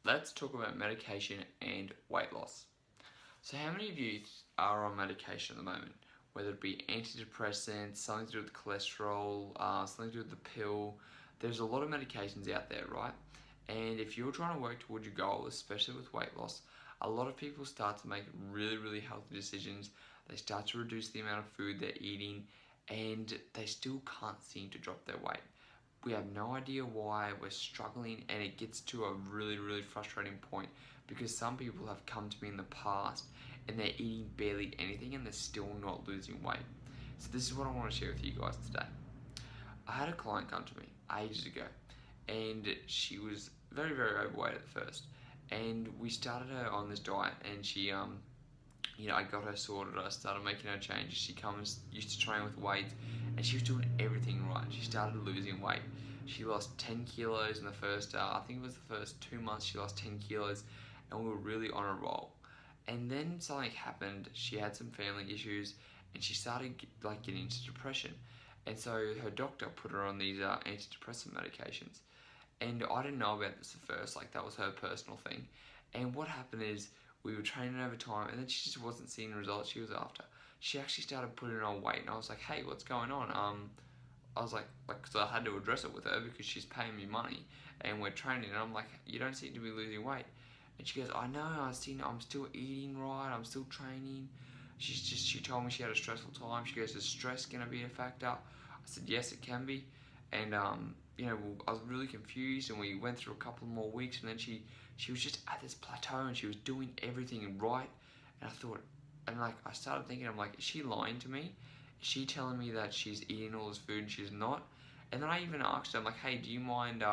let's talk about medication and weight loss. So how many of you are on medication at the moment? Whether it be antidepressants, something to do with cholesterol, something to do with the pill. There's a lot of medications out there, right? And if you're trying to work towards your goal, especially with weight loss, a lot of people start to make really, really healthy decisions. They start to reduce the amount of food they're eating, and they still can't seem to drop their weight. We have no idea why, we're struggling, and it gets to a really, really frustrating point because some people have come to me in the past and they're eating barely anything and they're still not losing weight. So this is what I want to share with you guys today. I had a client come to me ages ago, and she was very, very overweight at first, and we started her on this diet, and she I got her sorted. I started making her changes. She used to train with weights, and she was doing everything right. She started losing weight. She lost 10 kilos in the first, I think it was the first 2 months. She lost 10 kilos, and we were really on a roll. And then something happened. She had some family issues, and she started getting into depression. And so her doctor put her on these antidepressant medications. And I didn't know about this at first. That was her personal thing. And what happened is, we were training over time, and then she just wasn't seeing the results she was after. She actually started putting on weight, and I was like, hey, what's going on? I was like, because I had to address it with her because she's paying me money, and we're training, and I'm like, you don't seem to be losing weight. And she goes, I know, I'm still eating right, I'm still training. She told me she had a stressful time. She goes, is stress going to be a factor? I said, yes, it can be. And, I was really confused, and we went through a couple more weeks, and then she was just at this plateau, and she was doing everything right. And I thought, I started thinking, I'm like, is she lying to me? Is she telling me that she's eating all this food and she's not? And then I even asked her, I'm like, hey, do you mind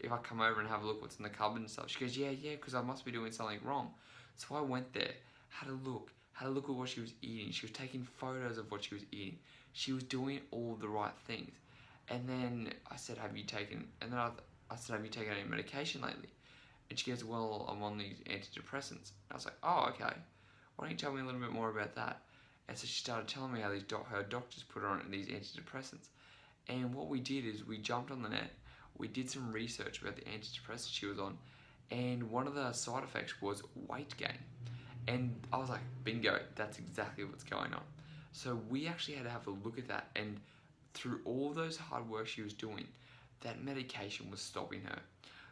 if I come over and have a look what's in the cupboard and stuff? She goes, yeah, because I must be doing something wrong. So I went there, had a look at what she was eating. She was taking photos of what she was eating. She was doing all the right things. And then I said, have you taken any medication lately? And she goes, well, I'm on these antidepressants. I was like, oh, okay. Why don't you tell me a little bit more about that? And so she started telling me how her doctors put her on these antidepressants. And what we did is we jumped on the net. We did some research about the antidepressants she was on. And one of the side effects was weight gain. And I was like, bingo, that's exactly what's going on. So we actually had to have a look at that. And through all those hard work she was doing, that medication was stopping her.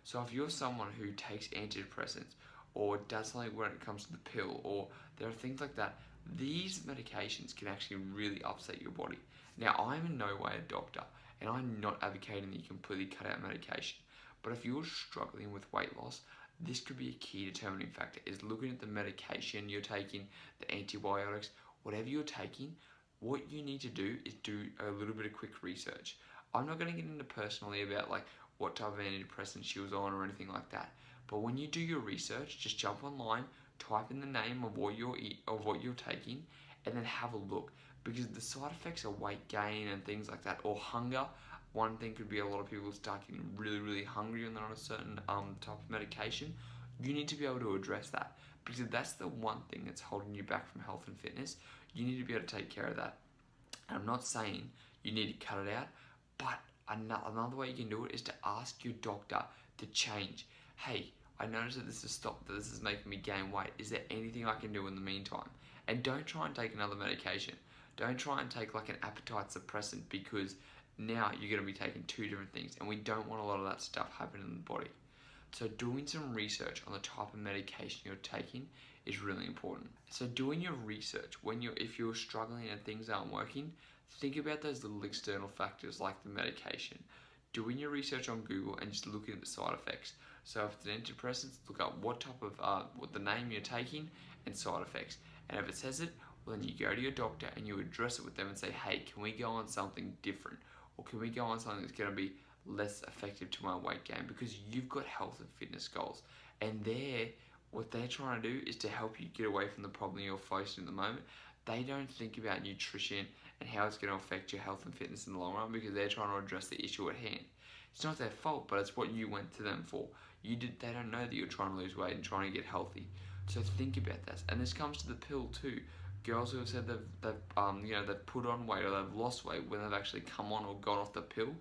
So if you're someone who takes antidepressants or does something when it comes to the pill, or there are things like that, these medications can actually really upset your body. Now, I'm in no way a doctor, and I'm not advocating that you completely cut out medication. But if you're struggling with weight loss, this could be a key determining factor, is looking at the medication you're taking, the antibiotics, whatever you're taking. What you need to do is do a little bit of quick research. I'm not going to get into personally about what type of antidepressant she was on or anything like that. But when you do your research, just jump online, type in the name of what you're taking, and then have a look. Because the side effects are weight gain and things like that, or hunger. One thing could be a lot of people start getting really, really hungry when they're on a certain type of medication. You need to be able to address that, because that's the one thing that's holding you back from health and fitness. You need to be able to take care of that. And I'm not saying you need to cut it out, but another way you can do it is to ask your doctor to change. Hey, I noticed that this has stopped, that this is making me gain weight. Is there anything I can do in the meantime? And don't try and take another medication. Don't try and take an appetite suppressant, because now you're going to be taking two different things, and we don't want a lot of that stuff happening in the body. So doing some research on the type of medication you're taking is really important. So doing your research if you're struggling and things aren't working, think about those little external factors like the medication. Doing your research on Google and just looking at the side effects. So if it's an antidepressant, look up what type of what the name you're taking and side effects. And if it says it, well, then you go to your doctor and you address it with them and say, hey, can we go on something different? Or can we go on something that's going to be less effective to my weight gain? Because you've got health and fitness goals, and what they're trying to do is to help you get away from the problem you're facing at the moment. They don't think about nutrition and how it's going to affect your health and fitness in the long run, because they're trying to address the issue at hand. It's not their fault, but it's what you went to them for. They don't know that you're trying to lose weight and trying to get healthy. So think about that. And this comes to the pill too. Girls who have said they've put on weight or they've lost weight when they've actually come on or gone off the pill,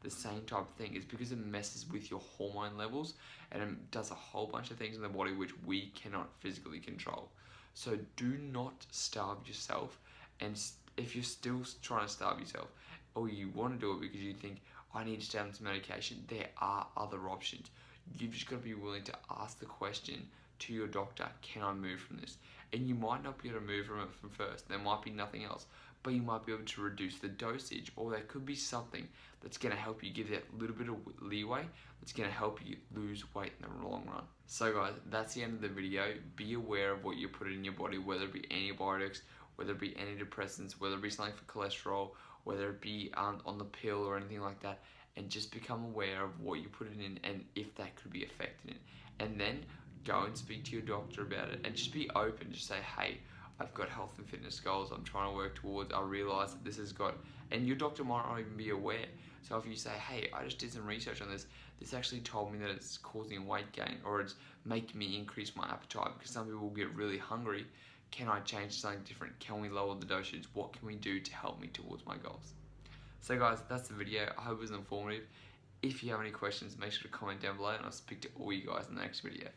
the same type of thing. It's because it messes with your hormone levels and it does a whole bunch of things in the body which we cannot physically control. So do not starve yourself, and if you're still trying to starve yourself, or you want to do it because you think, I need to stay on this medication, there are other options. You've just got to be willing to ask the question to your doctor, can I move from this? And you might not be able to move from it from first. There might be nothing else, but you might be able to reduce the dosage, or there could be something that's going to help you give that little bit of leeway that's going to help you lose weight in the long run. So guys, that's the end of the video. Be aware of what you put in your body, whether it be antibiotics, whether it be antidepressants, whether it be something for cholesterol, whether it be on the pill or anything like that, and just become aware of what you put it in and if that could be affecting it. And then go and speak to your doctor about it, and just be open. Just say, hey, I've got health and fitness goals I'm trying to work towards. I realize that this has got, and your doctor might not even be aware. So if you say, hey, I just did some research on this, this actually told me that it's causing weight gain, or it's making me increase my appetite, because some people will get really hungry. Can I change something different? Can we lower the dosage? What can we do to help me towards my goals? So guys, that's the video. I hope it was informative. If you have any questions, make sure to comment down below, and I'll speak to all you guys in the next video.